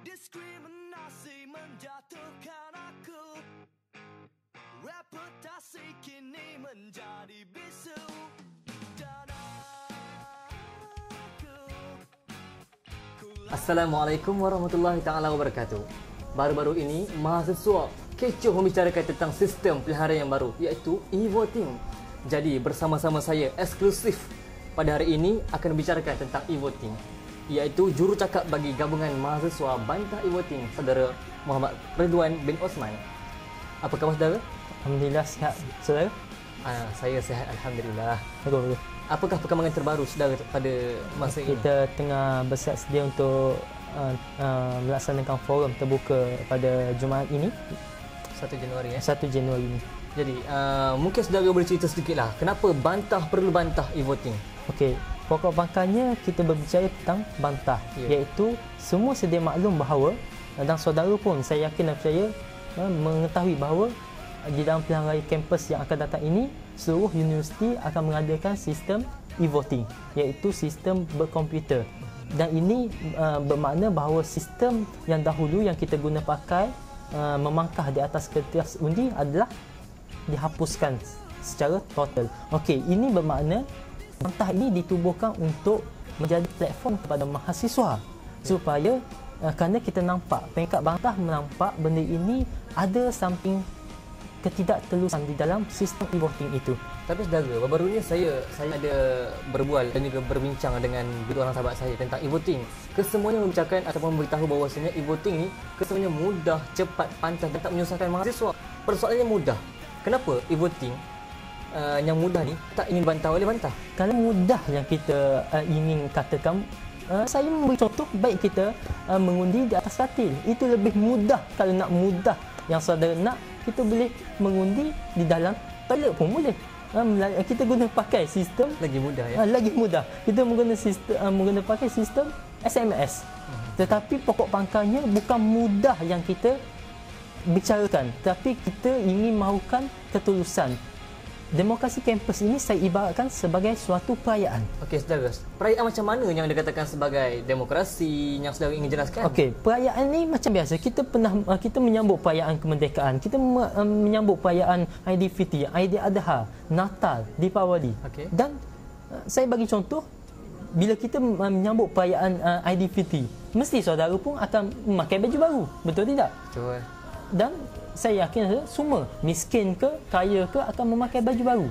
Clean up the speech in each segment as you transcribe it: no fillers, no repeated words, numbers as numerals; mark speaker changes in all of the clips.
Speaker 1: Diskriminasi menjatuhkan aku, reputasi kini menjadi bisu.
Speaker 2: Assalamualaikum warahmatullahi taala wabarakatuh. Baru-baru ini mahasiswa kecoh membicarakan tentang sistem pilihan yang baru, iaitu e-voting. Jadi bersama-sama saya eksklusif pada hari ini akan membicarakan tentang e-voting, iaitu jurucakap bagi gabungan mahasiswa bantah e-voting, saudara Muhammad Ridwan bin Osman. Apa khabar saudara?
Speaker 3: Alhamdulillah sihat. Saudara?
Speaker 2: Saya sihat alhamdulillah.
Speaker 3: Bagus.
Speaker 2: Apakah perkembangan terbaru saudara pada masa ini?
Speaker 3: Kita tengah bersiap sedia untuk melaksanakan forum terbuka pada Jumaat ini,
Speaker 2: 1 Januari ya.
Speaker 3: 1 Januari ini.
Speaker 2: Jadi mungkin saudara boleh cerita sedikitlah kenapa perlu bantah e-voting?
Speaker 3: Okey, pokok pangkalnya kita berbicara tentang bantah, iaitu semua sedia maklum bahawa, dan saudara pun saya yakin dan percaya mengetahui bahawa di dalam pilihan raya kampus yang akan datang ini, seluruh universiti akan mengadakan sistem e-voting, iaitu sistem berkomputer. Dan ini bermakna bahawa sistem yang dahulu yang kita guna pakai memangkah di atas kertas undi adalah dihapuskan secara total. Okey, ini bermakna bantah ini ditubuhkan untuk menjadi platform kepada mahasiswa supaya kerana kita nampak peringkat bantah menampak benda ini ada something ketidaktelusan di dalam sistem e-voting itu.
Speaker 2: Tapi saudara, baru-baru ni saya ada berbual dan juga berbincang dengan dua orang sahabat saya tentang e-voting. Kesemuanya membicarakan ataupun memberitahu bahawasanya e-voting ni kesemuanya mudah, cepat, pantas dan tak menyusahkan mahasiswa. Persoalannya mudah. Kenapa e-voting yang mudah ni tak ingin bantah oleh bantah?
Speaker 3: Kalau mudah yang kita ingin katakan, saya memberi contoh, baik kita mengundi di atas katil. Itu lebih mudah. Kalau nak mudah yang saudara nak, kita boleh mengundi di dalam toilet pun boleh. Kita guna pakai sistem
Speaker 2: lagi mudah ya.
Speaker 3: Lagi mudah. Kita menggunakan pakai sistem SMS. Tetapi pokok pangkalnya bukan mudah yang kita bicarakan, tapi kita ingin mahukan ketulusan. Demokrasi kampus ini saya ibaratkan sebagai suatu perayaan.
Speaker 2: Okey saudara, perayaan macam mana yang dikatakan sebagai demokrasi yang saudara ingin jelaskan?
Speaker 3: Okey, perayaan ni macam biasa. Kita menyambut perayaan kemerdekaan, kita menyambut perayaan Aidilfitri, Aidiladha, Natal, Deepawali.
Speaker 2: Okay.
Speaker 3: Dan saya bagi contoh, bila kita menyambut perayaan Aidilfitri, mesti saudara pun akan memakai baju baru. Betul tidak?
Speaker 2: Betul.
Speaker 3: Dan saya yakin semua, miskin ke, kaya ke, akan memakai baju baru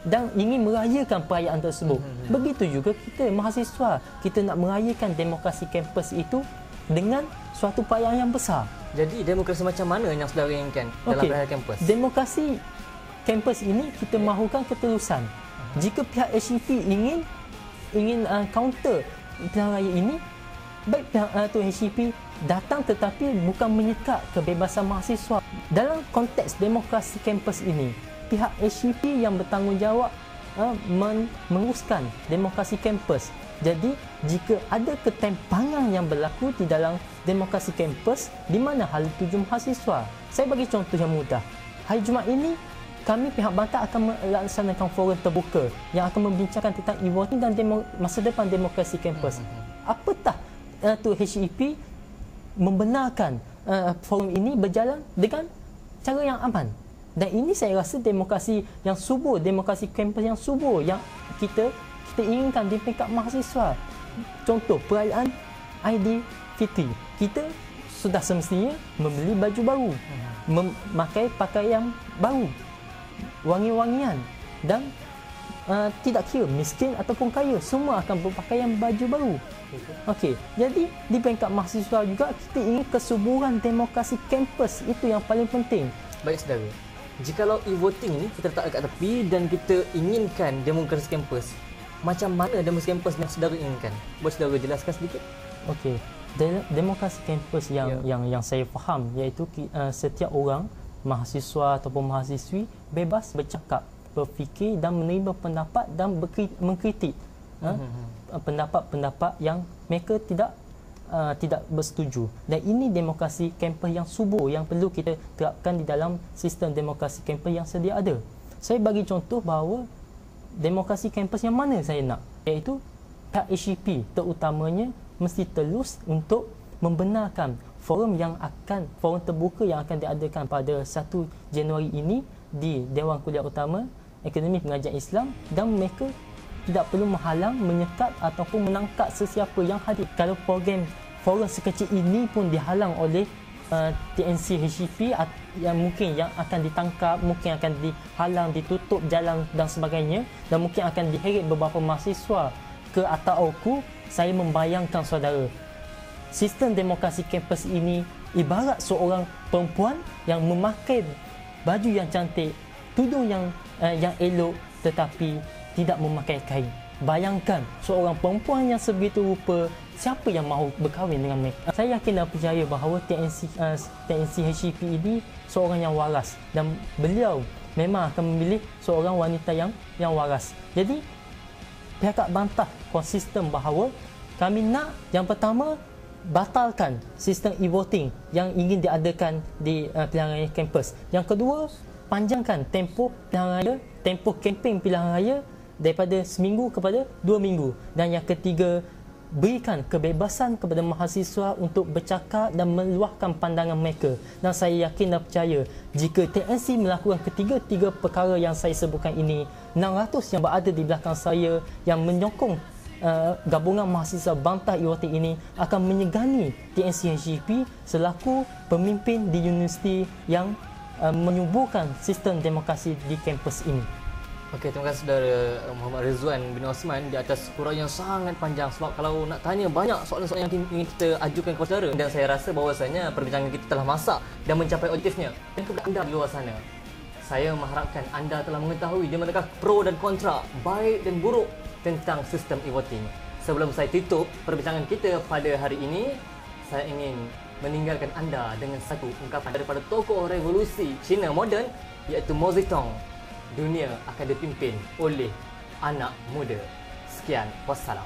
Speaker 3: dan ingin merayakan perayaan tersebut. Begitu juga kita mahasiswa, kita nak merayakan demokrasi kampus itu dengan suatu perayaan yang besar.
Speaker 2: Jadi demokrasi macam mana yang saudara inginkan dalam perayaan kampus?
Speaker 3: Demokrasi kampus ini kita mahukan ketulusan. Jika pihak HEP ingin counter pilihan raya ini, baik pihak HEP datang tetapi bukan menyekat kebebasan mahasiswa. Dalam konteks demokrasi kampus ini, pihak HEP yang bertanggungjawab menguruskan demokrasi kampus. Jadi, jika ada ketimpangan yang berlaku di dalam demokrasi kampus, di mana hal tuju mahasiswa? Saya bagi contoh yang mudah. Hari Jumaat ini, kami pihak bantah akan melaksanakan forum terbuka yang akan membincangkan tentang e-voting dan masa depan demokrasi kampus. Apatah HEP membenarkan forum ini berjalan dengan cara yang aman. Dan ini saya rasa demokrasi yang subur, demokrasi kampus yang subur yang kita inginkan di peringkat mahasiswa. Contoh perayaan Aidilfitri, kita sudah semestinya membeli baju baru, memakai pakaian baru, wangi-wangian, dan tidak kira miskin ataupun kaya, semua akan berpakaian baju baru. Okey, jadi di peringkat mahasiswa juga kita ingin kesuburan demokrasi kampus, itu yang paling penting.
Speaker 2: Baik saudara, jikalau e-voting ni kita letak dekat tepi dan kita inginkan demokrasi kampus, macam mana demokrasi kampus yang saudara inginkan? Boleh saudara jelaskan sedikit?
Speaker 3: Okey, demokrasi kampus yang saya faham, iaitu setiap orang, mahasiswa ataupun mahasiswi bebas bercakap, berfikir dan menerima pendapat dan mengkritik pendapat-pendapat yang mereka tidak bersetuju. Dan ini demokrasi kampus yang subur yang perlu kita terapkan di dalam sistem demokrasi kampus yang sedia ada. Saya bagi contoh bahawa demokrasi kampus yang mana saya nak, iaitu pihak HEP terutamanya mesti telus untuk membenarkan forum terbuka yang akan diadakan pada 1 Januari ini di Dewan Kuliah Utama Akademi Pengajian Islam, dan mereka tidak perlu menghalang, menyekat ataupun menangkap sesiapa yang hadir. Kalau forum sekecil ini pun dihalang oleh TNC HCP yang mungkin yang akan ditangkap, mungkin akan dihalang, ditutup jalan dan sebagainya, dan mungkin akan diheret beberapa mahasiswa ke Atauku. Saya membayangkan saudara, sistem demokrasi kampus ini ibarat seorang perempuan yang memakai baju yang cantik, tudung yang elok, tetapi tidak memakai kain. Bayangkan seorang perempuan yang sebegitu rupa, siapa yang mahu berkahwin dengan mereka? Saya yakin dan percaya bahawa TNC HCP ini seorang yang waras, dan beliau memang akan memilih seorang wanita yang waras. Jadi pihak bantah konsisten bahawa kami nak yang pertama batalkan sistem e-voting yang ingin diadakan di pilihan raya kampus. Yang kedua, panjangkan tempoh pilihan raya, tempoh kempen pilihan raya daripada seminggu kepada 2 minggu. Dan yang ketiga, berikan kebebasan kepada mahasiswa untuk bercakap dan meluahkan pandangan mereka. Dan saya yakin dan percaya jika TNC melakukan ketiga-tiga perkara yang saya sebutkan ini, 600 yang berada di belakang saya yang menyokong gabungan mahasiswa bantah e-voting ini akan menyegani TNC HCP selaku pemimpin di universiti yang menyuburkan sistem demokrasi di kampus ini.
Speaker 2: Okey, terima kasih saudara Muhammad Rizwan bin Osman di atas huraian yang sangat panjang, sebab kalau nak tanya banyak soalan-soalan yang ingin kita ajukan kepada saudara, dan saya rasa bahawasanya perbincangan kita telah masak dan mencapai objektifnya. Dan kepada anda di luar sana, saya mengharapkan anda telah mengetahui di manakah pro dan kontra, baik dan buruk tentang sistem e-voting. Sebelum saya tutup perbincangan kita pada hari ini, saya ingin meninggalkan anda dengan satu ungkapan daripada tokoh revolusi Cina moden, iaitu Mao Zedong. Dunia akan dipimpin oleh anak muda. Sekian, wassalam.